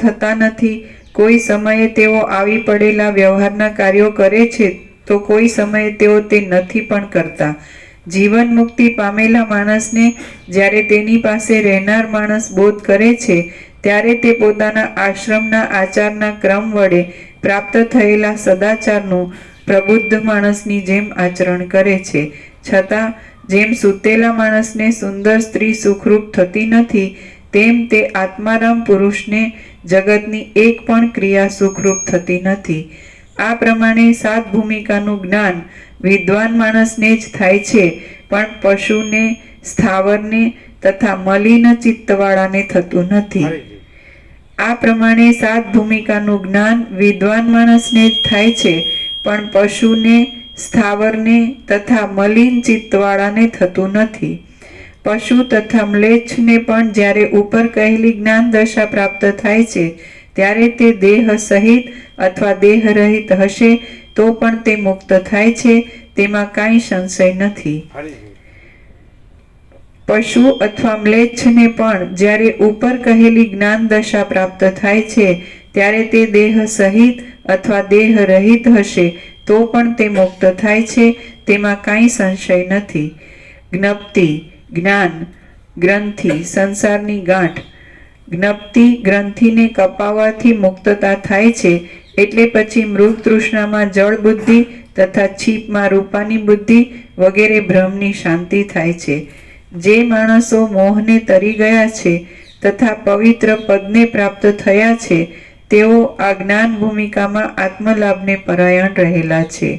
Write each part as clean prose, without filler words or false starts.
થતા નથી. કોઈ સમયે તેઓ આવી પડેલા વ્યવહારના કાર્યો કરે છે તો કોઈ સમયે તેઓ તે નથી પણ કરતા. જીવન મુક્તિ પામેલા માણસને જ્યારે તેની પાસે રહેનાર માણસ બોધ કરે છે ત્યારે તે પોતાના આશ્રમના આચારના ક્રમ વડે પ્રાપ્ત થયેલા સદાચારનું પ્રબુદ્ધ માણસની જેમ આચરણ કરે છે. છતાં જેમ સૂતેલા માણસને સુંદર સ્ત્રી સુખરૂપ થતી નથી, તેમ તે આત્મારામ પુરુષને જગતની એક પણ ક્રિયા સુખરૂપ થતી નથી. આ પ્રમાણે 7 ભૂમિકાનું જ્ઞાન વિદ્વાન માણસને જ થાય છે, પણ પશુને, સ્થાવરને તથા મલિન ચિત્તવાળાને થતું નથી. આ પ્રમાણે 7 ભૂમિકાનું જ્ઞાન વિદ્વાન માણસને જ થાય છે, પણ પશુને, સ્થાવરને તથા મલિન ચિત્તવાળાને થતું નથી. પશુ તથા મ્લેચ્છને પણ જ્યારે ઉપર કહેલી જ્ઞાન દશા પ્રાપ્ત થાય છે ત્યારે તે દેહ સહિત અથવા દેહ રહિત હશે તો પણ તે મુક્ત થાય છે, તેમાં કાંઈ સંશય નથી. પશુ અથવા મ્લેચ્છને પણ જ્યારે ઉપર કહેલી જ્ઞાન દશા પ્રાપ્ત થાય છે ત્યારે તે દેહ સહિત અથવા દેહ રહિત હશે તો પણ તે મુક્ત થાય છે, તેમાં કાંઈ સંશય નથી. જ્ઞપ્તિ જ્ઞાન, ગ્રંથિ સંસારની ગાંઠ. જ્ઞપ્તિ ગ્રંથિને કપાવવાથી મુક્તતા થાય છે, એટલે પછી મૃગ તૃષ્ણામાં જળ બુદ્ધિ તથા છીપમાં રૂપાની બુદ્ધિ વગેરે ભ્રમની શાંતિ થાય છે. જે માણસો મોહને તરી ગયા છે તથા પવિત્ર પદને પ્રાપ્ત થયા છે તેઓ આ જ્ઞાન ભૂમિકામાં આત્મલાભને પરાયણ રહેલા છે.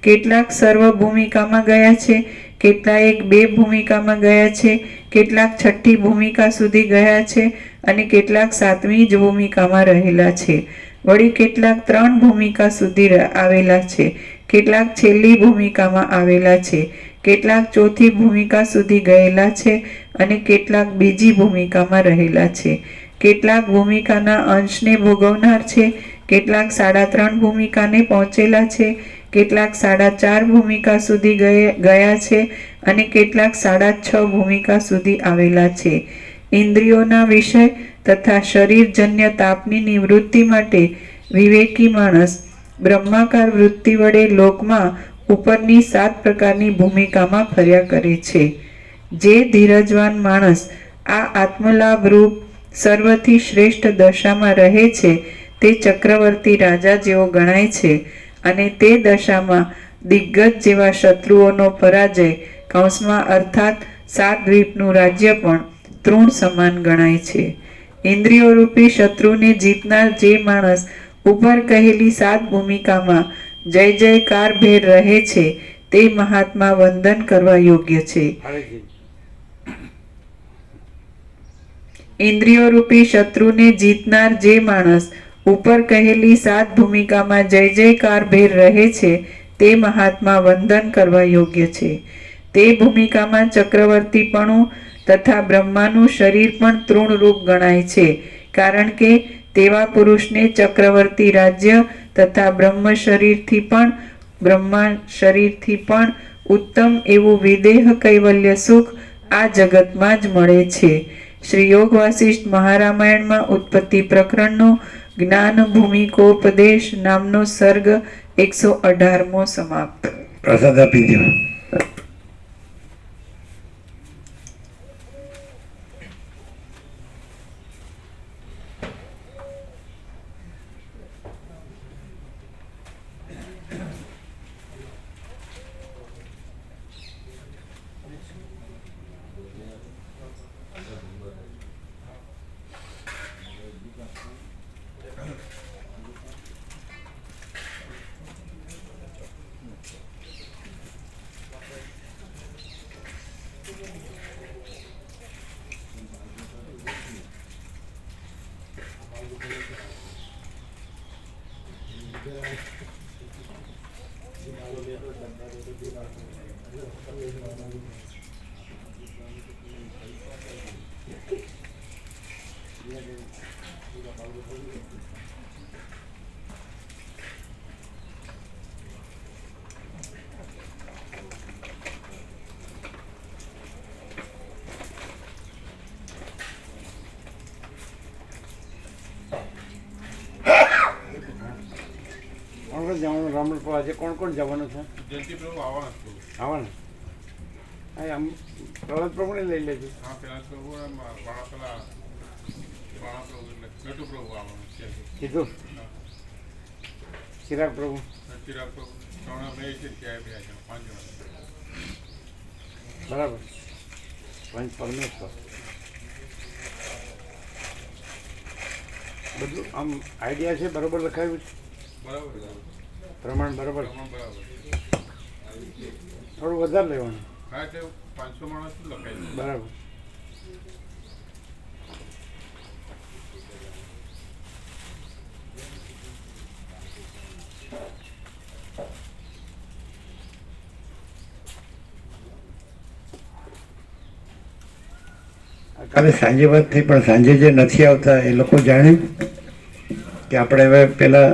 કેટલાક સર્વ ભૂમિકામાં ગયા છે, કેટલાક 2 ભૂમિકામાં ગયા છે, કેટલાક 6ઠી ભૂમિકા સુધી ગયા છે અને કેટલાક 7મી જ ભૂમિકામાં રહેલા છે. વળી કેટલાક 3 ભૂમિકા સુધી આવેલા છે, કેટલાક છેલ્લી ભૂમિકામાં આવેલા છે, કેટલાક 4થી ભૂમિકા સુધી ગયેલા છે અને કેટલાક બીજી ભૂમિકામાં રહેલા છે. કેટલાક ભૂમિકાના અંશને ભોગવનાર છે, કેટલાક 3.5 ભૂમિકાને પહોંચેલા છે, કેટલાક 4.5 ભૂમિકા સુધી ગયા છે અને કેટલાક 6.5 ભૂમિકા સુધી આવેલા છે. ઇન્દ્રિયોના વિષય તથા શરીરજન્ય તાપની નિવૃત્તિ માટે વિવેકી માણસ બ્રહ્માકાર વૃત્તિ વડે લોકમાં ઉપરની 7 પ્રકારની ભૂમિકામાં ફર્યા કરે છે. જે ધીરજવાન માણસ આ આત્મલાભ રૂપ સર્વથી શ્રેષ્ઠ દશામાં રહે છે તે ચક્રવર્તી રાજા જેવો ગણાય છે અને તે દશામાં દિગ્ગજ જેવા શત્રુઓનો પરાજય કૌંસમાં અર્થાત 7 દ્વીપનું રાજ્ય પણ તૃણ સમાન ગણાય છે. ઇન્દ્રિયો રૂપી શત્રુને જીતનાર જે માણસ ઉપર કહેલી 7 ભૂમિકામાં જય જયકાર ભેર રહે છે તે મહાત્મા વંદન કરવા યોગ્ય છે. ઇન્દ્રિયો રૂપી શત્રુને જીતનાર જે માણસ ઉપર કહેલી 7 ભૂમિકામાં જય જયકાર ભેર રહે છે તે મહાત્મા વંદન કરવા યોગ્ય છે. તે ભૂમિકામાં ચક્રવર્તીપણું તથા બ્રહ્માનું શરીર પણ તૃણરૂપ ગણાય છે, કારણ કે તેવા પુરુષને ચક્રવર્તી રાજ્ય તથા બ્રહ્મા શરીરથી પણ ઉત્તમ એવું વિદેહ કૈવલ્ય સુખ આ જગતમાં જ મળે છે. શ્રી યોગ વાસિષ્ઠ મહારામાયણમાં ઉત્પત્તિ પ્રકરણનો જ્ઞાન ભૂમિકોપદેશ નામનો સર્ગ 118મો સમાપ્ત. પ્રસાદ આપી દો. આપણે જવાનું રામલપુર આજે કોણ કોણ જવાનું છે? જયંતિ પ્રભુ આવવાના છે. આવવાના? હા, આમ પ્રહલાદ પ્રભુને લઈ લેજો. હા, પેલા પ્રભુ બાણા પ્રભુ એટલે નટુ પ્રભુ આવવાના છે. કીધું ચિરાગ પ્રભુ, ચિરાગ પ્રભુ ત્રણ બે છે, ત્યાં બે જણા 5 જણા. બરાબર. પંચ પરમેશ્વર બધું આમ આઈડિયા છે, બરોબર લખાયું છે, બરાબર પ્રમાણ બરોબર, પ્રમાણ બરાબર. થોડું વધારે લેવાનું. હા, એટલે 500 માણસ શું લખાય છે? બરાબર. કાલે સાંજે વાત થઈ, પણ સાંજે જે નથી આવતા એ લોકો જાણ્યું કે આપણે હવે પેલા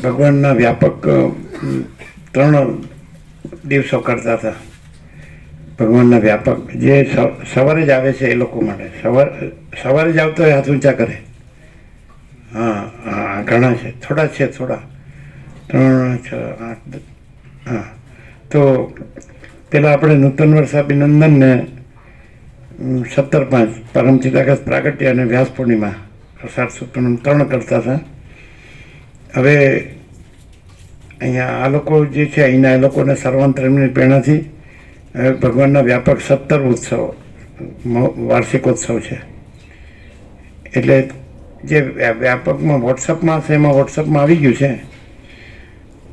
ભગવાનના વ્યાપક 3 દિવસો કરતા હતા. ભગવાનના વ્યાપક જે સવારે જ આવે છે એ લોકો માટે, સવારે જ આવતો હોય હાથ ઊંચા કરે. હા હા, ઘણા છે, થોડા છે, થોડા 3, 6, 8. હા, તો પેલા આપણે નૂતન વર્ષ અભિનંદનને 17/5 પરમચિદાકાશ પ્રાગટ્ય અને વ્યાસ પૂર્ણિમા 3 કરતા હતા. હવે અહીંયા આ લોકો જે છે અહીંના એ લોકોને સર્વાંતરમની પ્રેરણાથી હવે ભગવાનના વ્યાપક 17 ઉત્સવ વાર્ષિકોત્સવ છે. એટલે જે વ્યાપકમાં વોટ્સઅપમાં છે એમાં વોટ્સઅપમાં આવી ગયું છે.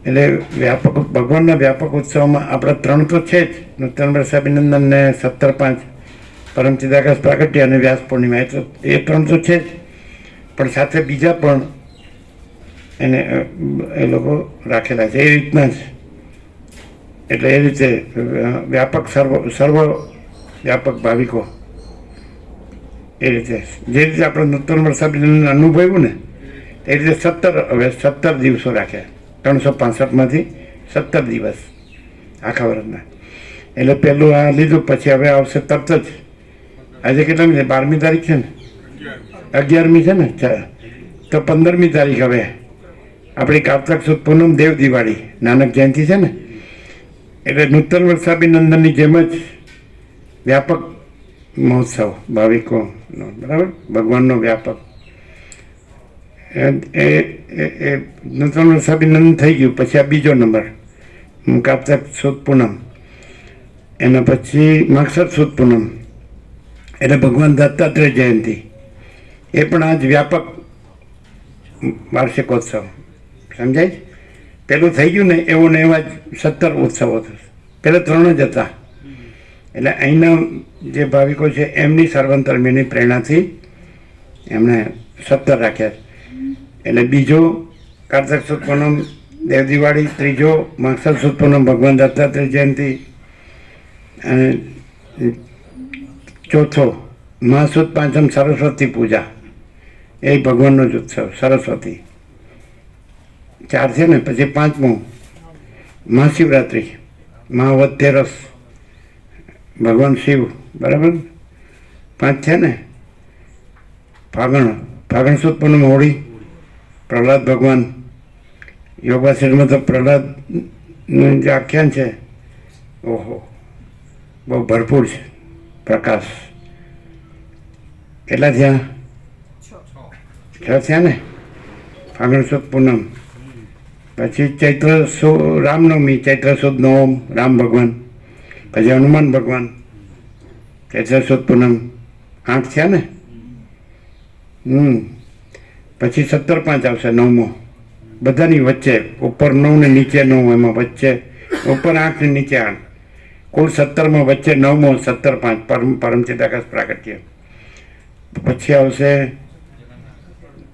એટલે વ્યાપક ભગવાનના વ્યાપક ઉત્સવમાં આપણા 3 તો છે જ, નૂતન વર્ષ અભિનંદન ને 17/5 પરમચિદાકાશ પ્રાગટ્ય અને વ્યાસ પૂર્ણિમા, એ 3 તો છે જ, પણ સાથે બીજા પણ એને એ લોકો રાખેલા છે એ રીતના જ. એટલે એ રીતે વ્યાપક સર્વ વ્યાપક ભાવિકો એ રીતે જે રીતે આપણે નૂતન વર્ષ અનુભવ્યું ને એ રીતે 17 દિવસો રાખ્યા. 365માંથી 17 દિવસ આખા વર્ષના. એટલે પહેલું આ લીધું, પછી હવે આવશે તરત જ. આજે કેટલામી છે? 12મી તારીખ છે ને? 11મી છે ને? તો 15મી તારીખ હવે આપણી કારતક સુદ પૂનમ દેવ દિવાળી નાનક જયંતિ છે ને, એટલે નૂતન વર્ષાભિનંદનની જેમ જ વ્યાપક મહોત્સવ ભાવિકોનો, બરાબર, ભગવાનનો વ્યાપક. એ નૂતન વર્ષાભિનંદન થઈ ગયું. પછી આ બીજો નંબર કારતક સુદ પૂનમ, એના પછી માગસર સુદ પૂનમ એટલે ભગવાન દત્તાત્રેય જયંતિ, એ પણ આજ વ્યાપક વાર્ષિકોત્સવ. સમજાય? પેલું થઈ ગયું ને એવું ને એવા જ 17 ઉત્સવો થશે. પહેલાં 3 જ હતા. એટલે અહીંના જે ભાવિકો છે એમની સર્વાંતરમીની પ્રેરણાથી એમણે 17 રાખ્યા. એટલે બીજો કારતક સુદ પૂનમ દેવ દિવાળી, ત્રીજો માગસર સુદ પૂનમ ભગવાન દત્તાત્રેય જયંતિ, અને ચોથો મહાસુદ પાંચમ સરસ્વતી પૂજા, એ ભગવાનનો જ ઉત્સવ સરસ્વતી. 4 છે ને. પછી 5મું મહાશિવરાત્રિ, મહાવદ તેરસ ભગવાન શિવ, બરાબર, 5 છે ને. ફાગણ સુદ પૂનમ હોળી, પ્રહલાદ ભગવાન. યોગાશ્રમમાં તો પ્રહલાદનું જે આખ્યાન છે, ઓહો, બહુ ભરપૂર છે. પ્રકાશ કેટલા થયા? 6 થયા ને. ફાગણ સુદ પૂનમ. પછી ચૈત્ર રામનવમી, ચૈત્ર સુદ નવમ રામ ભગવાન. પછી હનુમાન ભગવાન, ચૈત્ર સુદ પૂનમ 8 થયા ને. પછી 17/5 આવશે 9મો, બધાની વચ્ચે, ઉપર 9 ને નીચે 9, એમાં વચ્ચે ઉપર 8 ને નીચે 8, કુલ 17માં વચ્ચે 9મો 17/5 પરમચિદાકાશ પ્રાગટ્ય. પછી આવશે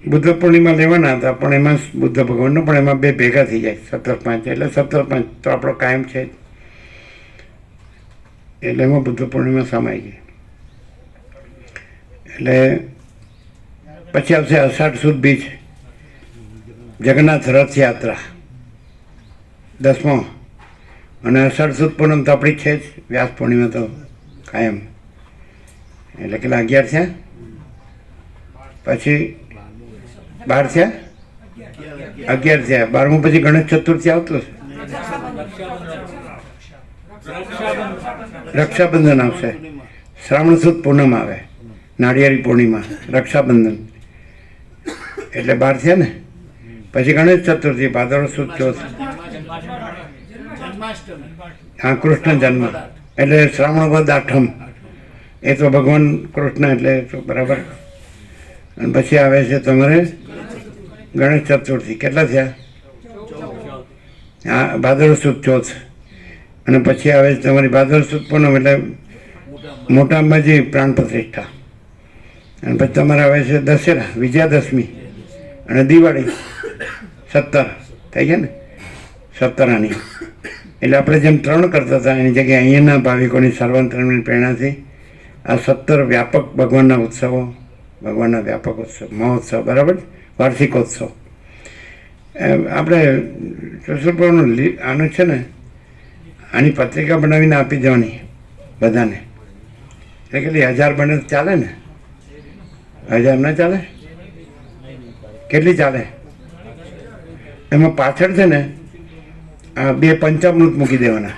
બુદ્ધ પૂર્ણિમા લેવાના હતા, પણ એમાં બુદ્ધ ભગવાનનો પણ એમાં 2 ભેગા થઈ જાય 17/5, એટલે 17/5 તો આપણો કાયમ છે જ. એટલે એમાં બુદ્ધ પૂર્ણિમા સમાઈ ગઈ. એટલે પછી આવશે અષાઢ સુદ બીજ, જગન્નાથ રથયાત્રા 10મો, અને અષાઢ સુદ પૂનમ તો આપણી છે જ. વ્યાસ પૂર્ણિમા તો કાયમ. એટલે કેટલા 11 થયા? પછી 12 થયા? 11 થયા. 12મું પછી ગણેશ ચતુર્થી આવતું હશે. રક્ષાબંધન આવશે, શ્રાવણ સુદ પૂનમ આવે, નાળિયેરી પૂર્ણિમા, રક્ષાબંધન, એટલે 12 થયા ને. પછી ગણેશ ચતુર્થી, ભાદરવ સુદ ચોથ, હા કૃષ્ણ જન્મ, એટલે શ્રાવણ વદ આઠમ, એ તો ભગવાન કૃષ્ણ એટલે તો બરાબર. અને પછી આવે છે તમારે ગણેશ ચતુર્થી, કેટલા થયા? હા ભાદરવ સુદ ચોથ. અને પછી આવે છે તમારી ભાદરવ સુદ પૂનમ એટલે મોટા અંબાજી પ્રાણ પ્રતિષ્ઠા. અને પછી તમારે આવે છે દશેરા, વિજયાદશમી અને દિવાળી. 17 થઈ ગયા ને, 17 આની. એટલે આપણે જેમ 3 કરતા હતા એની જગ્યાએ અહીંયાના ભાવિકોની સર્વાંતરણની પ્રેરણાથી આ 17 વ્યાપક ભગવાનના ઉત્સવો, ભગવાનના વ્યાપક ઉત્સવ, મહોત્સવ, બરાબર, વાર્ષિકોત્સવ. આપણે ચતુર્ભુવનનું આનું છે ને, આની પત્રિકા બનાવીને આપી દેવાની બધાને. એટલે કેટલી 1000 બને તો ચાલે ને? 1000 ના ચાલે? કેટલી ચાલે? એમાં પાછળ છે ને આ 2 પંચામૃત મૂકી દેવાના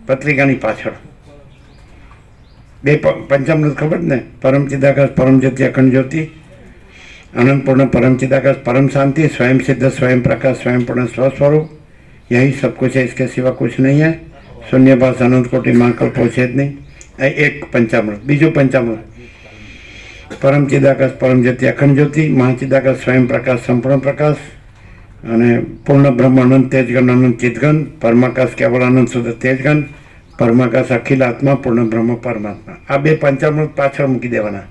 પત્રિકાની પાછળ. 2 પંચામૃત ખબર ને? પરમ ચિદાકાશ, પરમ જ્યોતિ, અખંડ જ્યોતિ, અનંતપૂર્ણ, પરમ चिदाकाश, परम शांति, स्वयं सिद्ध, स्वयं प्रकाश, स्वयं पूर्ण स्वस्वरूप, यही सब कुछ है, इसके सिवा कुछ नहीं है. शून्यभास अनंत कोटि महाकल्प पहुँचे જ નહીં. એક પંચામૃત. બીજું પંચામૃત પરમ ચિદાકાશ, પરમ જ્યોતિ, અખંડ જ્યોતિ, મહાચિદાકાશ, સ્વયં પ્રકાશ, સંપૂર્ણ પ્રકાશ, અને પૂર્ણ બ્રહ્મ, અનંત તેજગન, અનંત ચિદગન, પરમાકાશ, કેવળ આનંદ શુદ્ધ તેજગન, પરમાકાશ, અખિલ આત્મા, પૂર્ણ બ્રહ્મ, પરમાત્મા. આ 2 પંચામૃત પાછળ મૂકી દેવાના.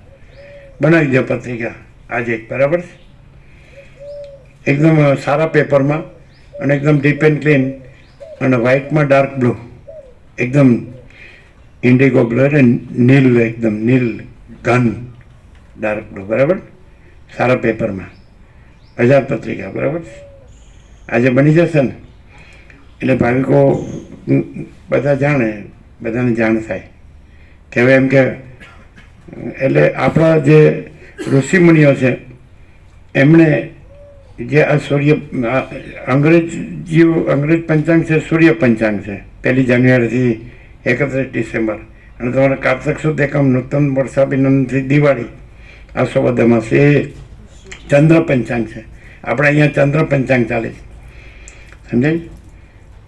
બનાવી દો પત્રિકા આજે, બરાબર? એકદમ સારા પેપરમાં અને એકદમ ડીપ એન્ડ ક્લીન, અને વ્હાઇટમાં ડાર્ક બ્લુ, એકદમ ઇન્ડિગો બ્લુ એટલે નીલ, એકદમ નીલ ઘન ડાર્ક બ્લુ, બરાબર? સારા પેપરમાં 1000 પત્રિકા, બરાબર? આજે બની જશે ને એટલે ભાવિકો બધા જાણે, બધાને જાણ થાય કે હવે એમ કે એટલે આપણા જે ઋષિમુનિઓ છે એમણે જે આ સૂર્ય અંગ્રેજ પંચાંગ છે, સૂર્ય પંચાંગ છે, 1 જાન્યુઆરીથી 31 ડિસેમ્બર, અને તમારે કાર્તક સુદ એકમ, નૂતન વર્ષાભિનંદનથી દિવાળી, આસો બધામાં એ ચંદ્ર પંચાંગ છે. આપણે અહીંયા ચંદ્ર પંચાંગ ચાલે છે, સમજાય?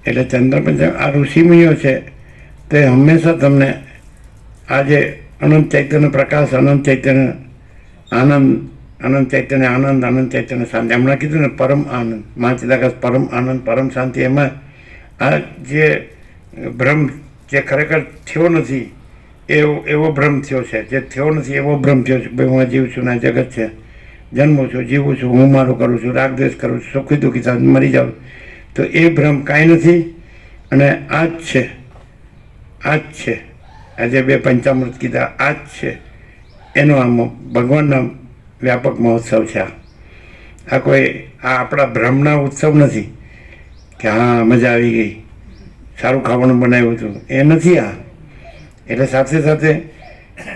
એટલે ચંદ્ર પંચાંગ આ ઋષિમુનિઓ છે તે હંમેશા તમને આ જે અનંત ચૈતન્ય પ્રકાશ, અનંત ચૈતન્ય આનંદ, અનંત ચૈતન્ય આનંદ, અનંત ચૈતન્ય શાંતિ, હમણાં કીધું ને પરમ આનંદ, મહાચિદાકાશ, પરમ આનંદ, પરમ શાંતિ, એમાં આ જે ભ્રમ જે ખરેખર થયો નથી એવો ભ્રમ થયો છે, જે થયો નથી એવો ભ્રમ થયો છે. ભાઈ હું જીવ છું ને જગત છે, જન્મું છું, જીવું છું, હું મારું કરું છું, રાગ દ્વેષ કરું છું, સુખી દુઃખી થાય, મરી જાઉં, તો એ ભ્રમ કાંઈ નથી. અને આ જ છે, આ જ છે, આજે 2 પંચામૃત કીધા, આ જ છે એનો આમ ભગવાનના વ્યાપક મહોત્સવ છે. આ કોઈ આ આપણા ભ્રમના ઉત્સવ નથી કે હા મજા આવી ગઈ, સારું ખાવાનું બનાવ્યું હતું, એ નથી આ. એટલે સાથે સાથે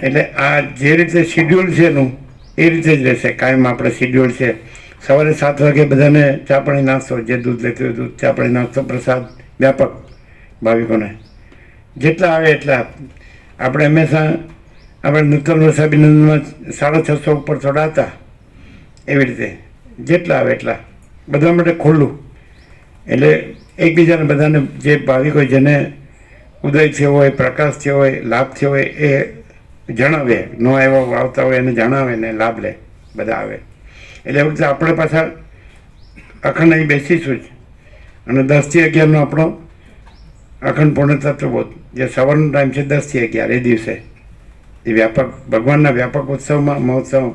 એટલે આ જે રીતે શિડ્યુલ છે એનું એ રીતે જ રહેશે કાયમ. આપણે શિડ્યુલ છે સવારે 7 વાગે બધાને ચા પાણી નાસ્તો, જે દૂધ લેતું હોય દૂધ, ચા પાણી નાસ્તો, પ્રસાદ વ્યાપક ભાવિકોને જેટલા આવે એટલા. આપણે હંમેશા આપણે નૂતન વર્ષાભિનંદનમાં 650 ઉપર થોડા હતા, એવી રીતે જેટલા આવે એટલા બધા માટે ખુલ્લું. એટલે એકબીજાને બધાને જે ભાવિકો જેને ઉદય થયો હોય, પ્રકાશ થયો હોય, લાભ થયો હોય એ જણાવે, ન આવ્યા આવતા હોય એને જણાવે ને લાભ લે, બધા આવે. એટલે એ વખતે આપણે પાછા અખંડ અહીં બેસીશું જ. અને 10 થી 11નો આપણો અખંડ પૂર્ણ તત્વબોધ, જે સવારનો ટાઈમ છે 10 થી 11, એ દિવસે એ વ્યાપક ભગવાનના વ્યાપક ઉત્સવમાં, મહોત્સવ,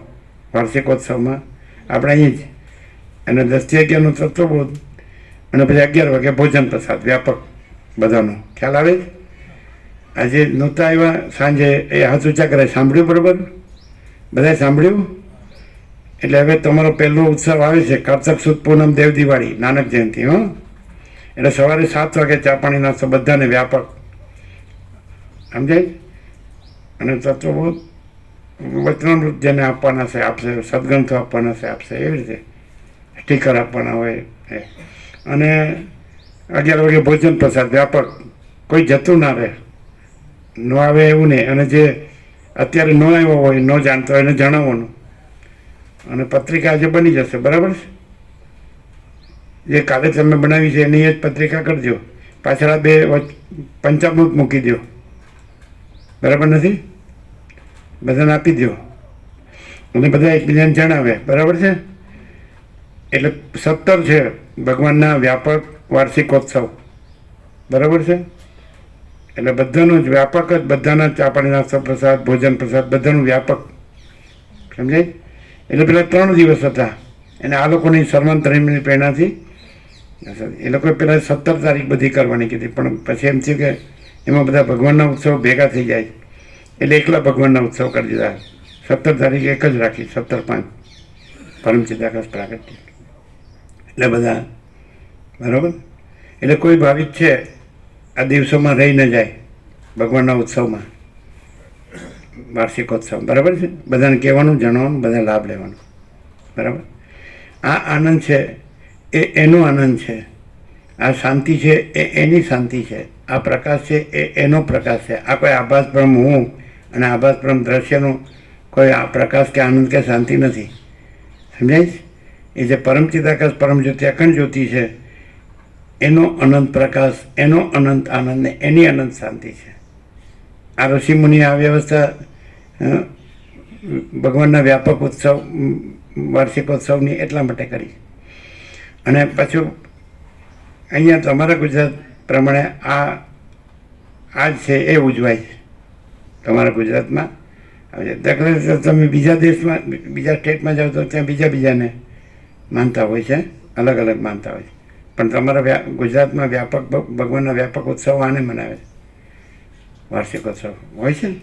વાર્ષિકોત્સવમાં આપણે અહીં જ. અને 10 થી 11નો તત્વબોધ, અને પછી 11 વાગે ભોજન પ્રસાદ વ્યાપક બધાનો ખ્યાલ આવે. આજે નહોતા આવ્યા સાંજે એ હાથ ઊંચા કરે, સાંભળ્યું? બરાબર, બધાએ સાંભળ્યું? એટલે હવે તમારો પહેલો ઉત્સવ આવે છે કાર્તક સુદ પૂનમ, દેવ દિવાળી, નાનક જયંતિ. એટલે સવારે 7 વાગે ચા પાણી નાસ્તો બધાને વ્યાપક, સમજાય? અને તત્વબોધ વચનામૃત જેને આપવાના છે આપશે, સદગ્રંથો આપવાના છે આપશે, એવી રીતે સ્ટીકર આપવાના હોય એ. અને 11 વાગે ભોજન પ્રસાદ વ્યાપક, કોઈ જતું ના રહે, ન આવે એવું નહીં. અને જે અત્યારે ન આવ્યો હોય, ન જાણતો હોય એને જણાવવાનું. અને પત્રિકા આજે બની જશે, બરાબર છે? જે કાલે તમે બનાવી છે એની જ પત્રિકા કરજો. પાછળ આ 2 પંચામૃત મૂકી દો, બરાબર નથી? બધાને આપી દો અને બધા એકબીજાને જણાવે, બરાબર છે? એટલે 17 છે ભગવાનના વ્યાપક વાર્ષિકોત્સવ, બરાબર છે? એટલે બધાનું જ વ્યાપક જ, બધાના ચા પાણી નાસ્તો પ્રસાદ ભોજન પ્રસાદ બધાનું વ્યાપક, સમજાય? એટલે પેલા 3 દિવસ હતા અને આ લોકોની સર્વાંતરીની પ્રેરણાથી એ લોકોએ પેલા 17 તારીખ બધી કરવાની કીધી, પણ પછી એમ થયું કે એમાં બધા ભગવાનના ઉત્સવ ભેગા થઈ જાય એટલે એકલા ભગવાનના ઉત્સવ કરી દીધા. 17 તારીખ એક જ રાખી, 17/5 પરમ ચિદાકાશ પ્રાગટ્ય. એટલે બધા બરાબર. એટલે કોઈ ભાવિક છે આ દિવસોમાં રહી ન જાય ભગવાનના ઉત્સવમાં, વાર્ષિકોત્સવ, બરાબર છે? બધાને કહેવાનું, જણાવવાનું, બધા લાભ લેવાનો, બરાબર? આ આનંદ છે એ એનો આનંદ છે, આ શાંતિ છે એ એની શાંતિ છે, આ પ્રકાશ છે એ એનો પ્રકાશ છે. આ કોઈ આભાસ બ્રહ્મ હું અને આભાસ બ્રહ્મ દ્રશ્યનો કોઈ આ પ્રકાશ કે આનંદ કે શાંતિ નથી, સમજાય છે? એ જે પરમ ચિદાકાશ પરમ જ્યોતિ અખંડ જ્યોતિ છે એનો અનંત પ્રકાશ, એનો અનંત આનંદ ને એની અનંત શાંતિ છે. આ ઋષિમુનિ આ વ્યવસ્થા ભગવાનના વ્યાપક ઉત્સવ વાર્ષિકોત્સવની એટલા માટે કરી. અને પાછું અહીંયા તમારા ગુજરાત પ્રમાણે આ જ છે એ ઉજવાય છે તમારા ગુજરાતમાં. દાખલા તરીકે તમે બીજા દેશમાં, બીજા સ્ટેટમાં જાઓ તો ત્યાં બીજાને માનતા હોય છે, અલગ અલગ માનતા હોય છે. પણ તમારા ગુજરાતમાં વ્યાપક ભગવાનના વ્યાપક ઉત્સવ આને મનાવે છે, વાર્ષિકોત્સવ હોય છે ને.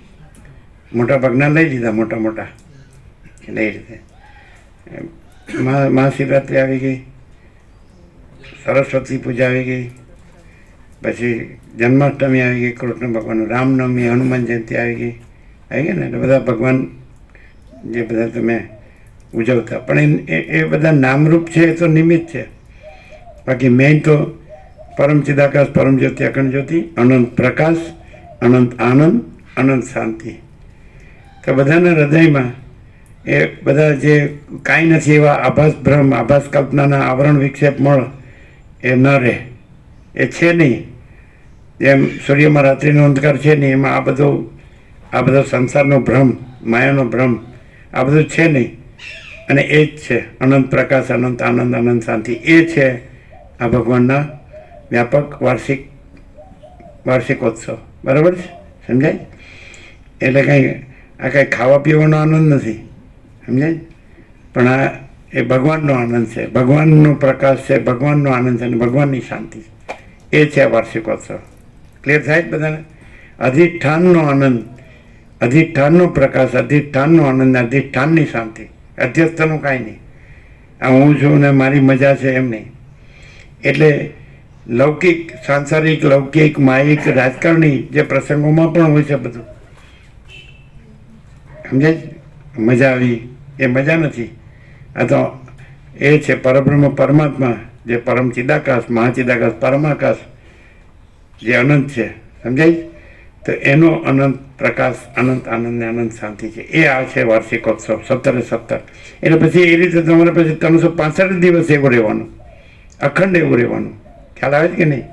મોટા ભાગના લઈ લીધા, મોટા એટલે એ રીતે મહાશિવરાત્રિ આવી ગઈ, સરસ્વતી પૂજા આવી ગઈ, પછી જન્માષ્ટમી આવી ગઈ, કૃષ્ણ ભગવાનનું રામનવમી, હનુમાન જયંતિ આવી ગઈ ને. એટલે બધા ભગવાન જે બધા તમે ઉજવતા, પણ એ બધા નામરૂપ છે, એ તો નિમિત્ત છે. બાકી મેઇન તો પરમ ચિદાકાશ પરમ જ્યોતિ અખંડ જ્યોતિ, અનંત પ્રકાશ, અનંત આનંદ, અનંત શાંતિ. તો બધાના હૃદયમાં એ બધા જે કાંઈ નથી એવા આભાસ ભ્રમ, આભાસ કલ્પનાના આવરણ વિક્ષેપ મળ એ ન રહે, એ છે નહીં. જેમ સૂર્યમાં રાત્રિનો અંધકાર છે નહીં, એમાં આ બધો સંસારનો ભ્રમ, માયાનો ભ્રમ, આ બધું છે નહીં. અને એ જ છે અનંત પ્રકાશ, અનંત આનંદ, અનંત શાંતિ. એ છે આ ભગવાનના વ્યાપક વાર્ષિકોત્સવ, બરાબર છે? સમજાય? એટલે કાંઈ ખાવા પીવાનો આનંદ નથી, સમજાય? પણ આ એ ભગવાનનો આનંદ છે, ભગવાનનો પ્રકાશ છે, ભગવાનનો આનંદ છે અને ભગવાનની શાંતિ છે. એ છે આ વાર્ષિકોત્સવ. ક્લિયર થાય જ બધાને? અધિષ્ઠાનનો આનંદ, અધિષ્ઠાનનો પ્રકાશ, અધિષ્ઠાનનો આનંદ, અધિષ્ઠાનની શાંતિ. અધ્યસ્થનું કાંઈ નહીં. આ હું છું ને મારી મજા છે એમ નહીં. એટલે લૌકિક, સાંસારિક, લૌકિક, માયિક, રાજકારણી જે પ્રસંગોમાં પણ હોય છે બધું, સમજાય? મજા આવી એ મજા નથી. આ તો એ છે પરબ્રહ્મ પરમાત્મા, જે પરમ ચિદાકાશ, મહાચિદાકાશ, પરમાકાશ, જે અનંત છે, સમજાય? તો એનો અનંત પ્રકાશ, અનંત આનંદ ને અનંત શાંતિ છે. એ આ છે વાર્ષિકોત્સવ 17/17. એટલે પછી એ રીતે તમારે પછી 365 દિવસ એવું રહેવાનું, અખંડ એવું રહેવાનું. ખ્યાલ આવે છે કે નહીં?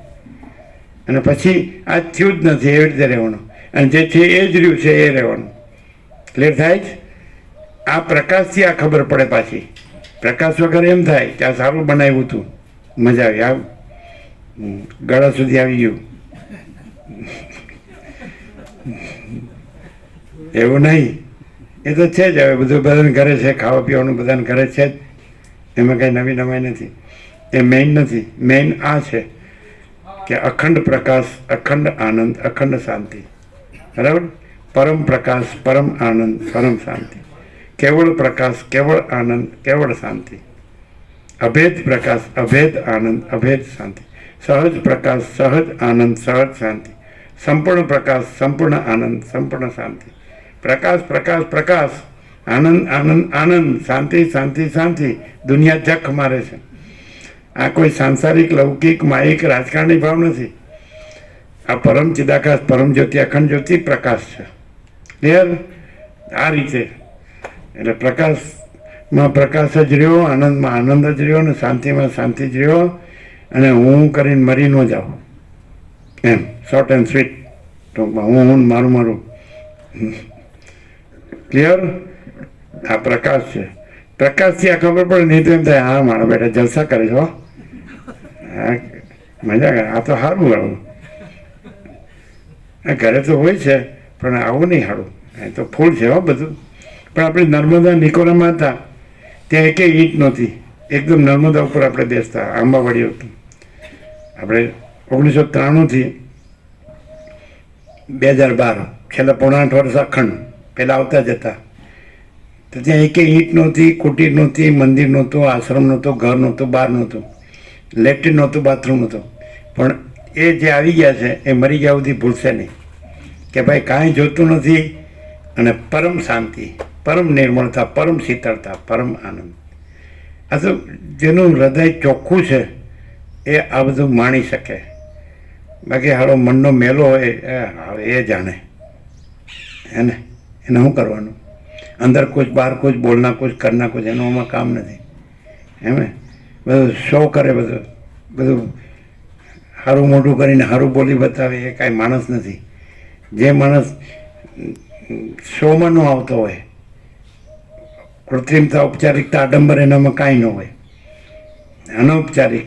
અને પછી આ થયું જ નથી એવી રીતે રહેવાનું, અને જે છે એ જ રહ્યું છે એ રહેવાનું. ક્લિયર થાય જ? આ પ્રકાશથી આ ખબર પડે. પાછી પ્રકાશ વગર એમ થાય કે આ સારું બનાવ્યું હતું, મજા આવી, આવ ગળા સુધી આવી ગયું, એવું નહીં. એ તો છે જ. હવે બધું બધાને ઘરે છે, ખાવા પીવાનું બધાને ઘરે છે જ, એમાં કંઈ નવી નવાઈ નથી. એ મેઇન નથી. મેઇન આ છે કે અખંડ પ્રકાશ, અખંડ આનંદ, અખંડ શાંતિ, બરાબર? પરમ પ્રકાશ, પરમ આનંદ, પરમ શાંતિ. કેવળ પ્રકાશ, કેવળ આનંદ, કેવળ શાંતિ. અભેદ પ્રકાશ, અભેદ આનંદ, અભેદ શાંતિ. સહજ પ્રકાશ, સહજ આનંદ, સહજ શાંતિ. સંપૂર્ણ પ્રકાશ, સંપૂર્ણ આનંદ, સંપૂર્ણ શાંતિ. પ્રકાશ, પ્રકાશ, પ્રકાશ, આનંદ, આનંદ, આનંદ, શાંતિ, શાંતિ, શાંતિ. દુનિયા જખ મારે છે. આ કોઈ સાંસારિક લૌકિક માયિક રાજકારણી ભાવ નથી. આ પરમ ચિદાકાશ પરમ જ્યોતિ અખંડ જ્યોતિ પ્રકાશ છે. ક્લિયર? આ રીતે એટલે પ્રકાશમાં પ્રકાશ જ રહ્યો, આનંદમાં આનંદ જ રહ્યો, અને શાંતિમાં શાંતિ જ રહ્યો, અને હું કરીને મરી ન જાઉં. એમ શોર્ટ એન્ડ સ્વીટ ટૂંકમાં હું મારું. ક્લિયર? આ પ્રકાશ છે. પ્રકાશથી આ ખબર પડે, નહીં તો એમ થાય હા મારા બેટા જલસા કરે છો, હા મજા કરે, આ તો સારું. આવું આ ઘરે તો હોય છે પણ આવું નહીં સારું. એ તો ફૂલ છે હો બધું. પણ આપણે નર્મદા નિકોરામાં હતા ત્યાં એકે ઈંટ નહોતી. એકદમ નર્મદા ઉપર આપણે બેસતા, આંબાવાડી હતું. આપણે 1993થી 2012 છેલ્લા 7.5 વર્ષ અખંડ પહેલાં આવતા જતા. તો ત્યાં એકે ઈંટ નહોતી, કુટીર નહોતી, મંદિર નહોતું, આશ્રમ નહોતો, ઘર નહોતું, બહાર નહોતું, લેટ્રિન નહોતું, બાથરૂમ નહોતું. પણ એ જે આવી ગયા છે એ મરી ગયા સુધી ભૂલશે નહીં કે ભાઈ કાંઈ જોતું નથી, અને પરમ શાંતિ, પરમ નિર્મળતા, પરમ શીતળતા, પરમ આનંદ. આ તો જેનું હૃદય ચોખ્ખું છે એ આ બધું માણી શકે. બાકી હારો મનનો મેલો હોય એ જાણે હે ને, એને શું કરવાનું? અંદર કુછ બહાર કુછ, બોલના કુછ, કરના કુછ, એનું આમાં કામ નથી. એમ બધું શો કરે, બધું સારું મોઢું કરીને સારું બોલી બતાવે એ કાંઈ માણસ નથી. જે માણસ શોમાં ન આવતો હોય, કૃત્રિમતા, ઔપચારિકતા, આડંબર એનામાં કાંઈ ન હોય. અનૌપચારિક,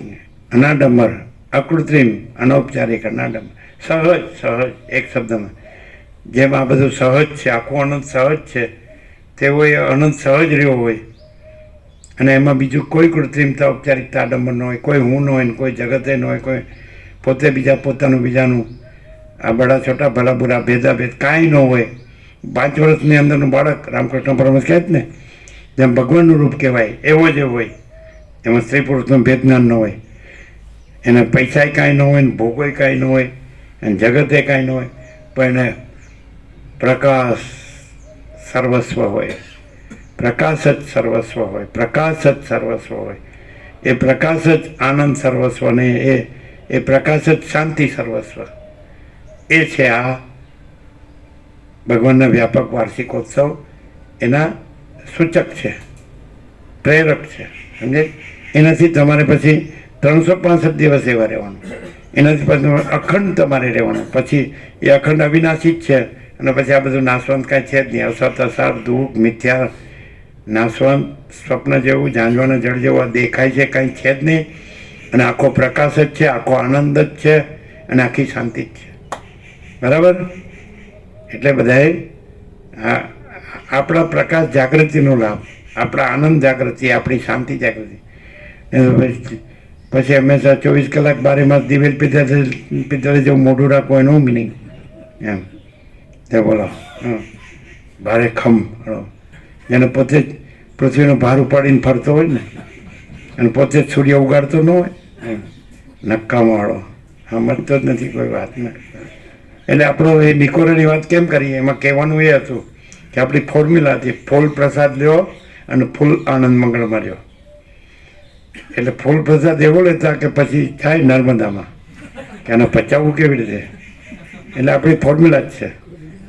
અનાડંબર, અકૃત્રિમ, અનૌપચારિક, અનાડંબર, સહજ એક શબ્દમાં. જેમ આ બધું સહજ છે, આખું અનંત સહજ છે, તેવો એ અનંત સહજ રહ્યો હોય, અને એમાં બીજું કોઈ કૃત્રિમતા, ઔપચારિકતા, આડંબર ન હોય, કોઈ હું ન હોય, કોઈ જગતે ન હોય, કોઈ પોતે બીજા પોતાનું બીજાનું, આ બડા છોટા ભલા બુરા ભેદાભેદ કાંઈ ન હોય. 5 વર્ષની અંદરનું બાળક, રામકૃષ્ણ પરમહંસ કહે જ ને, જેમ ભગવાનનું રૂપ કહેવાય એવો જ હોય. એમાં સ્ત્રી પુરુષનું ભેદ જ્ઞાન ન હોય, એને પૈસાય કાંઈ ન હોય, ને ભોગોય કાંઈ ન હોય, અને જગતે કાંઈ ન હોય, પણ એને પ્રકાશ સર્વસ્વ હોય. પ્રકાશ જ સર્વસ્વ હોય, પ્રકાશ જ સર્વસ્વ હોય. એ પ્રકાશ જ આનંદ સર્વસ્વ, ને એ પ્રકાશ જ શાંતિ સર્વસ્વ. એ છે આ ભગવાનના વ્યાપક વાર્ષિકોત્સવ. એના સૂચક છે, પ્રેરક છે. સમજે? એનાથી તમારે પછી 365 દિવસ એવા રહેવાનું. એનાથી પછી અખંડ તમારે રહેવાનું. પછી એ અખંડ અવિનાશી જ છે, અને પછી આ બધું નાશવંત કાંઈ છે જ નહીં. અસત, અસાર, દુઃખ, મિથ્યા, નાશવંત, સ્વપ્ન જેવું, ઝાંઝવાના જળ જેવું આ દેખાય છે, કાંઈ છે જ નહીં. અને આખો પ્રકાશ જ છે, આખો આનંદ જ છે, અને આખી શાંતિ જ છે. બરાબર? એટલે બધાએ આપણા પ્રકાશ જાગૃતિનો લાભ, આપણા આનંદ જાગૃતિ, આપણી શાંતિ જાગૃતિ. પછી હંમેશા 24 કલાક 12 માસ દિવેલ પિત્તળે જેવું મોઢું રાખવું એનું મિનિંગ એમ તે બોલો. ભારે ખમ જેને પોતે જ પૃથ્વીનો ભાર ઉપાડીને ફરતો હોય ને, અને પોતે જ સૂર્ય ઉગાડતો ન હોય, નક્કામાળો સમજતો જ નથી કોઈ વાત ને. એટલે આપણો એ નિકોરાની વાત કેમ કરીએ, એમાં કહેવાનું એ હતું કે આપણી ફોર્મ્યુલા હતી, ફૂલ પ્રસાદ લ્યો અને ફૂલ આનંદ મંગળમાં રહ્યો. એટલે ફૂલ પ્રસાદ એવો લેતા કે પછી થાય નર્મદામાં કે આને પચાવવું કેવી રીતે. એટલે આપણી ફોર્મ્યુલા જ છે,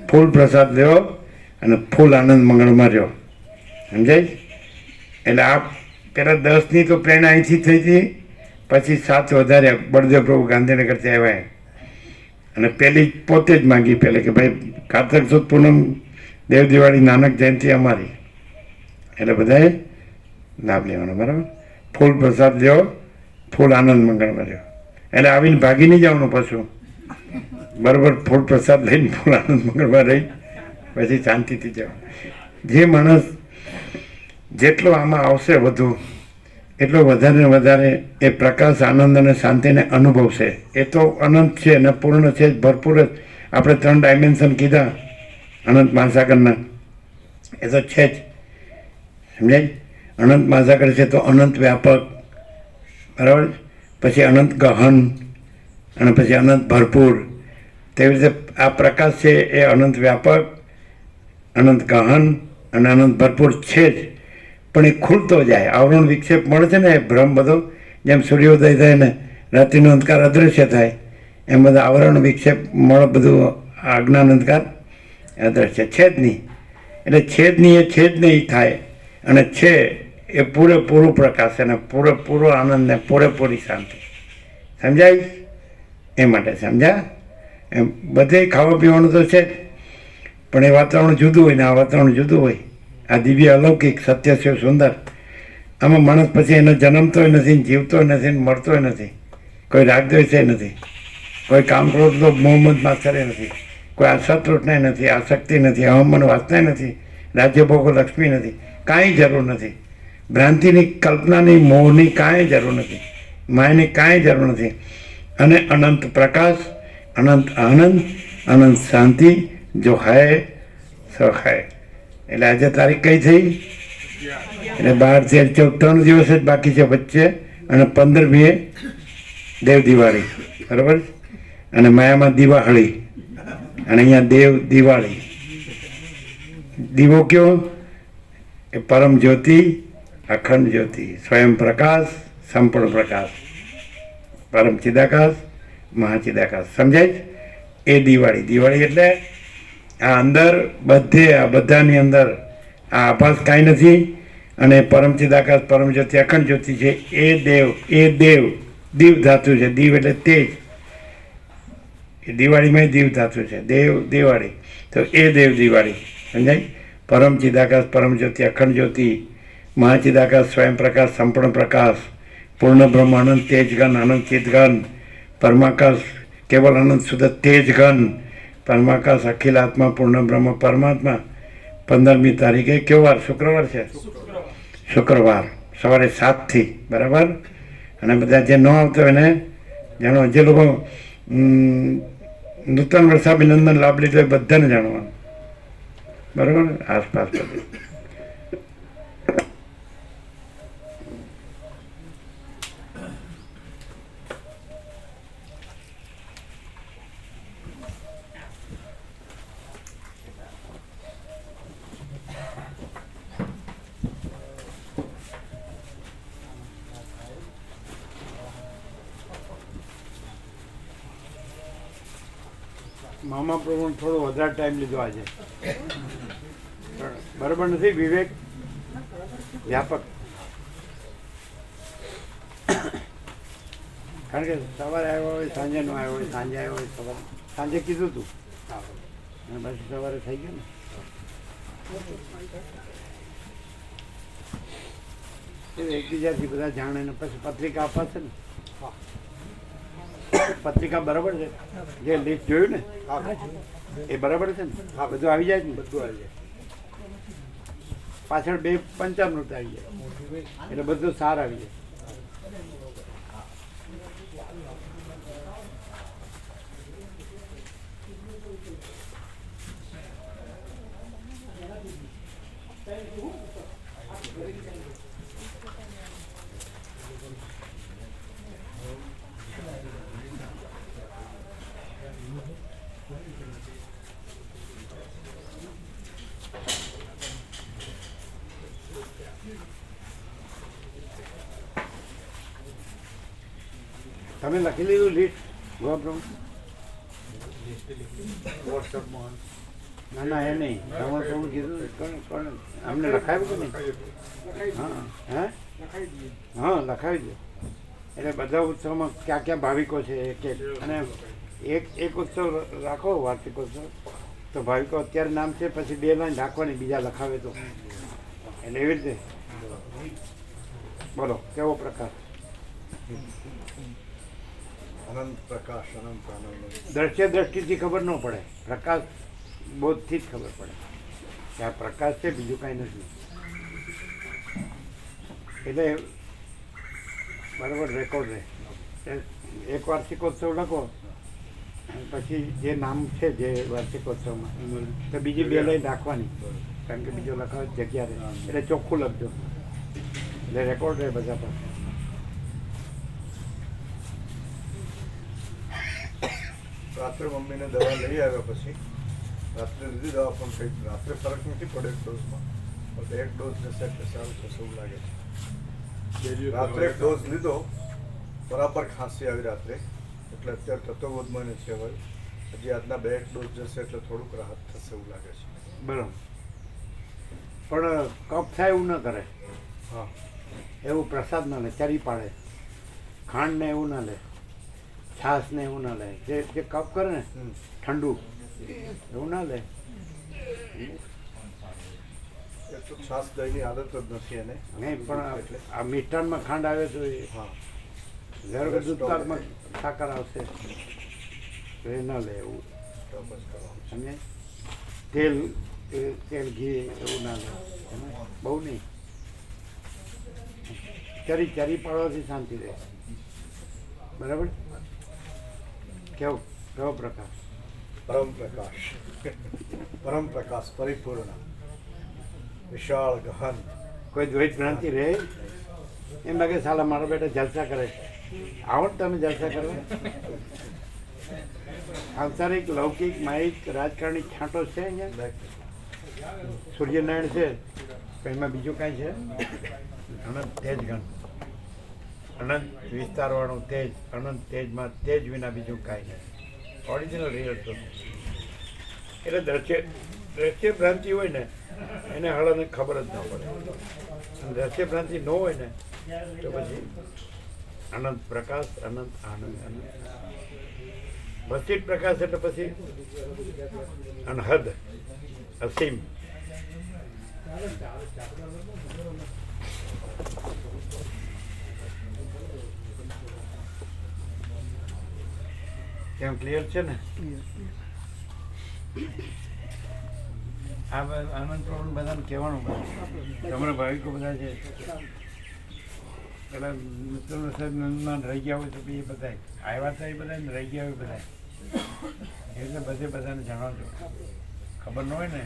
ફૂલ પ્રસાદ લ્યો અને ફૂલ આનંદ મંગળમાં રહ્યો. સમજાય? એટલે આ પહેલાં 10ની તો પ્રેરણા અહીંથી થઈ હતી, પછી 7 વધાર્યા બળદેવ પ્રભુ ગાંધીનગરથી આવ્યા. અને પહેલી પોતે જ માગી પહેલે કે ભાઈ કારતક સુદ પૂનમ, દેવ દિવાળી, નાનક જયંતિ અમારી. એટલે બધાએ લાભ લેવાનો. બરાબર? ફૂલ પ્રસાદ લ્યો, ફૂલ આનંદ મંગળમાં રહ્યો. એટલે આવીને ભાગી નહીં જવાનું પાછું. બરાબર? ફૂલ પ્રસાદ લઈને ફૂલ આનંદ મંગળમાં રહી પછી શાંતિથી જવાનું. જે માણસ જેટલો આમાં આવશે વધુ, એટલો વધારે ને વધારે એ પ્રકાશ, આનંદ અને શાંતિને અનુભવશે. એ તો અનંત છે ને, પૂર્ણ છે, ભરપૂર જ. આપણે 3 ડાયમેન્શન કીધા અનંત મહાસાગરના, એ તો છે જ. સમજાય? અનંત મહાસાગર છે તો અનંત વ્યાપક, બરાબર? પછી અનંત ગહન, અને પછી અનંત ભરપૂર. તેવી રીતે આ પ્રકાશ છે એ અનંત વ્યાપક, અનંત ગહન અને અનંત ભરપૂર છે જ. પણ એ ખુલતો જાય, આવરણ વિક્ષેપ મળે છે ને, એ ભ્રમ બધો જેમ સૂર્યોદય થાય ને રાત્રિનો અંધકાર અદૃશ્ય થાય એમ બધા આવરણ વિક્ષેપ મળે બધું અજ્ઞાન અંધકાર અદૃશ્ય છે જ નહીં. એટલે છે જ નહીં એ છે જ નહીં થાય અને છે એ પૂરેપૂરું પ્રકાશ અને પૂરેપૂરો આનંદ ને પૂરેપૂરી શાંતિ. સમજાય? એ માટે સમજ્યા? એમ બધે ખાવા પીવાનું તો છે જ, પણ એ વાતાવરણ જુદું હોય ને આ વાતાવરણ જુદું હોય. આ દિવ્ય અલૌકિક સત્ય છે સુંદર. આમાં માણસ પછી એનો જન્મતોય નથી, જીવતોય નથી, મળતોય નથી, કોઈ રાગદ્વેષે નથી, કોઈ કામ ક્રોધ લોભ મોહ મદ માત્સરે નથી, કોઈ આશા તૃષ્ણા નથી, આસક્તિ નથી, અહમન વાસના નથી, રાજ્ય ભોગો લક્ષ્મી નથી, કાંઈ જરૂર નથી. ભ્રાંતિની કલ્પનાની મોહની કાંઈ જરૂર નથી, માયાની કાંઈ જરૂર નથી. અને અનંત પ્રકાશ, અનંત આનંદ, અનંત શાંતિ જો હૈ સો હૈ. એટલે આજે તારીખ કઈ થઈ? એટલે 12, 13, 14 3 દિવસ જ બાકી છે વચ્ચે, અને 15મીએ દેવ દિવાળી, બરાબર? અને માયામાં દિવાળી, અને અહીંયા દેવ દિવાળી. દીવો કયો? એ પરમ જ્યોતિ, અખંડ જ્યોતિ, સ્વયં પ્રકાશ, સંપૂર્ણ પ્રકાશ, પરમ ચિદાકાશ, મહાચિદાકાશ. સમજાય? એ દિવાળી. દિવાળી એટલે આ અંદર બધે, આ બધાની અંદર આ આભાસ કાંઈ નથી. અને પરમ ચિદાકાશ, પરમ જ્યોતિ, અખંડ જ્યોતિ છે એ દેવ દીવ ધાતુ છે. દીવ એટલે તેજ. એ દિવાળીમાં દીવ ધાતુ છે. દેવ દિવાળી, તો એ દેવ દિવાળી. સમજાય? પરમ ચિદાકાશ, પરમ જ્યોતિ, અખંડ જ્યોતિ, મહાચિદાકાશ, સ્વયં પ્રકાશ, સંપૂર્ણ પ્રકાશ, પૂર્ણ બ્રહ્મ, આનંદ તેજઘન, આનંદ ચિતઘન, પરમાકાશ, કેવલ આનંદ શુદ્ધ તેજઘન, પરમાકાશ, અખિલ આત્મા, પૂર્ણ બ્રહ્મ, પરમાત્મા. 15મી તારીખે કયો વાર? શુક્રવાર છે. શુક્રવાર સવારે 7 થી, બરાબર? અને બધા જે ન આવતો હોય એને જાણો, જે લોકો નૂતન વર્ષાભિનંદન લાભ લીધો એ બધાને જાણવાનું, બરાબર? આસપાસ બધે. મામા પ્રભુ થોડો વધારે ટાઈમ લીધો આજે, બરાબર નથી વિવેક? વ્યાપક. કારણ કે સવારે આવ્યો હોય, સાંજે નો આવ્યો હોય, સાંજે આવ્યો હોય, સવારે સાંજે કીધું તું અને પછી સવારે થઈ ગયું ને. એકબીજાથી બધા જાણે ને પછી પત્રિકા અપાશે ને. પત્રિકા બરાબર છે? જે લિસ્ટ જોયું ને એ બરાબર છે ને? બધું આવી જાય ને? બધું આવી જાય. પાછળ 2 પંચામૃત આવી જાય એટલે બધું સાર આવી જાય. તમે લખી લીધું લિસ્ટ? ગોપ્રભુ ના ના એ નહીં, તમારે થોડું કીધું અમને લખાવ્યું કે નહીં? હા હા લખાવી દો. એટલે બધા ઉત્સવમાં ક્યાં ક્યાં ભાવિકો છે એક અને એક ઉત્સવ રાખો, વાર્ષિક ઉત્સવ, તો ભાવિકો અત્યારે નામ છે, પછી 2 લાઈન રાખવાની, બીજા લખાવે તો. એટલે એવી રીતે બોલો કેવો પ્રકાર? અનંત પ્રકાશ, અનંત આનંદ. દ્રષ્ટિથી ખબર ન પડે, પ્રકાશ બોધથી જ ખબર પડે કે આ પ્રકાશ છે, બીજું કાંઈ નથી. એટલે બરાબર રેકોર્ડ રહે. એક વાર્ષિકોત્સવ લખો પછી જે નામ છે જે વાર્ષિકોત્સવમાં, તો બીજી 2 લાઈન રાખવાની, કારણ કે બીજો લખાવ જગ્યા રહે. એટલે ચોખ્ખું લખજો, એટલે રેકોર્ડ રહે બધા પાસે. રાત્રે મમ્મીને દવા લઈ આવ્યા પછી રાત્રે લીધી દવા, પણ કંઈક રાત્રે ફરક નથી પડે એક ડોઝમાં, પણ 1 ડોઝ લેશે એટલે સારું થશે એવું લાગે છે. રાત્રે 1 ડોઝ લીધો બરાબર ખાંસી આવી રાત્રે, એટલે અત્યારે તત્વબોધમાં છે. હવે હજી આજના 2 ડોઝ જશે એટલે થોડુંક રાહત થશે એવું લાગે છે. બરાબર. પણ કફ થાય એવું ન કરે, હા, એવું પ્રસાદ ન લે, ચરી પાડે, ખાંડ ને એવું ન લે, છાશ ને એવું ન લે, જે જે કફ કરે ને ઠંડુ એવું ના લે. એ તો છાસ દહીંની આદત જ નથી એને. નહીં, પણ આ મિષ્ટાનમાં ખાંડ આવે તો એ હા, ઘર દૂધ પાકમાં સાકર આવશે તો એ ન લે એવું. સ્ટોપ જ કરવાનું. અને તેલ તેલ ઘી એવું ના લે, બહુ નહીં. ચરી ચરી પાડવાથી શાંતિ રહે. બરાબર. કેવો કેવો પ્રકાશ? પરમ પ્રકાશ પરિપૂર્ણ, વિશાળ ગહન. કોઈ દ્વૈત ભ્રાંતિ રહે એમ લાગે સાલા મારા બેટા જલસા કરે છે. આવો ને તમે જલસા કરવા. સાંસારિક લૌકિક માહિક રાજકારણી છાંટો છે અહીંયા. સૂર્યનારાયણ છે તો એમાં બીજું કાંઈ છે? અનંત તેજ ગણ, અનંત વિસ્તારવાળું તેજ, અનંત તેજમાં તેજ વિના બીજું કાંઈ નહીં. ઓરિજિનલ રિયલ તો એટલે દ્રશ્ય ભ્રાંતિ હોય ને એને હળને ખબર જ ન પડે. અને દ્રશ્ય ભ્રાંતિ ન હોય ને તો પછી અનંત પ્રકાશ, અનંત આનંદ, અનંત વસિત પ્રકાશ એટલે પછી અનહદ, અસીમ. કેમ ક્લિયર છે ને? આનંદ પ્રોબ્લેમ બધાને કહેવાનું. તમારા ભાવિકો બધા છે પેલા મિત્રોમાં રહી ગયા હોય તો બી એ બધા આવ્યા હતા, એ બધા ને રહી ગયા હોય બધા, એટલે બધે બધાને જણાવજો. ખબર ન હોય ને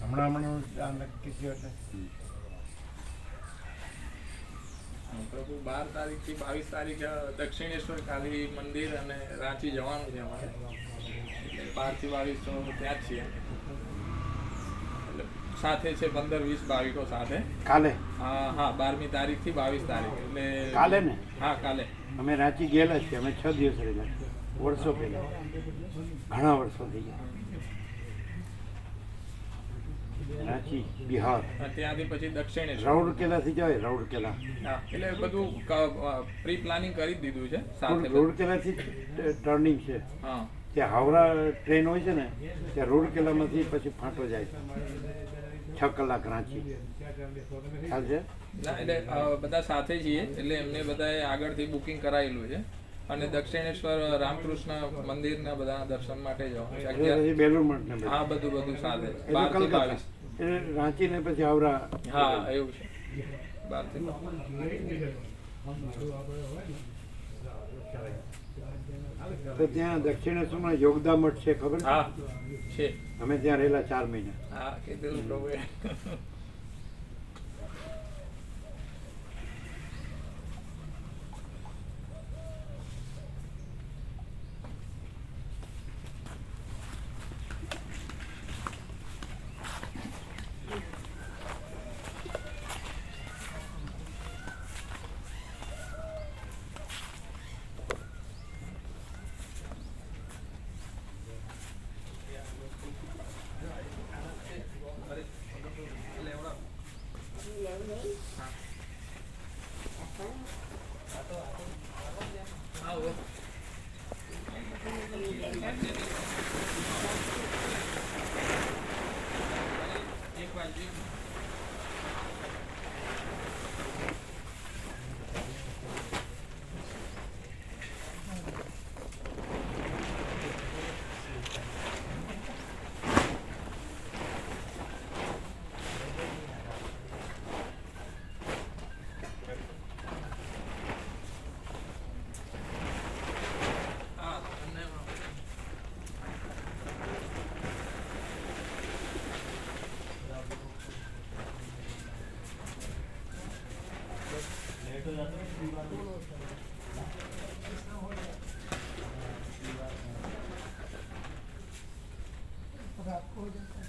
હમણાં આ નક્કી થયું એટલે પ્રભુ 12 તારીખથી 22 તારીખે દક્ષિણેશ્વર કાલી મંદિર અને રાંચી જવાનું છે અમારે. એટલે 12 થી 22 તો ત્યાં જ છીએ. એટલે સાથે છે 15-20 ભાવિકો સાથે. કાલે હા, 12મી તારીખથી 22 તારીખ એટલે કાલે ને? હા, કાલે. અમે રાંચી ગયેલા છીએ. અમે 6 દિવસ રહેલા, વર્ષો પહેલા, ઘણા વર્ષો થઈ ગયા. રાંચી બિહાર, ત્યાંથી પછી દક્ષિણેશ્વર. રાઉરકેલાથી જવાય. રાઉરકેલા, હા, એટલે બધું પ્રી પ્લાનિંગ કરી જ દીધું છે સાથે. રાઉરકેલાથી ટર્નિંગ છે. હા, ત્યાં હાવડા ટ્રેન હોય છે ને, ત્યાં રાઉરકેલામાંથી પછી ફાંટો જાય છે. 6 કલાક રાંચી. ખ્યાલ છે? ના, એટલે બધા સાથે છીએ એટલે એમને બધાએ આગળથી બુકિંગ કરાયેલું છે. અને દક્ષિણેશ્વર રામકૃષ્ણ મંદિરના બધા દર્શન માટે જવાનું છે. પછી બેલુર મઠ ને બધું. હા, બધું સાથે. એ તો 12 થી કલકત્તા. 22. એટલે રાંચી ને પછી હાવડા. હા, એવું છે. 12 થી 22. તો ત્યાં દક્ષિણેશ્વરમાં યોગદા મઠ છે, ખબર છે? હા, છે. અમે ત્યાં રહેલા 4 મહિના. હા, કીધું પ્રભુએ.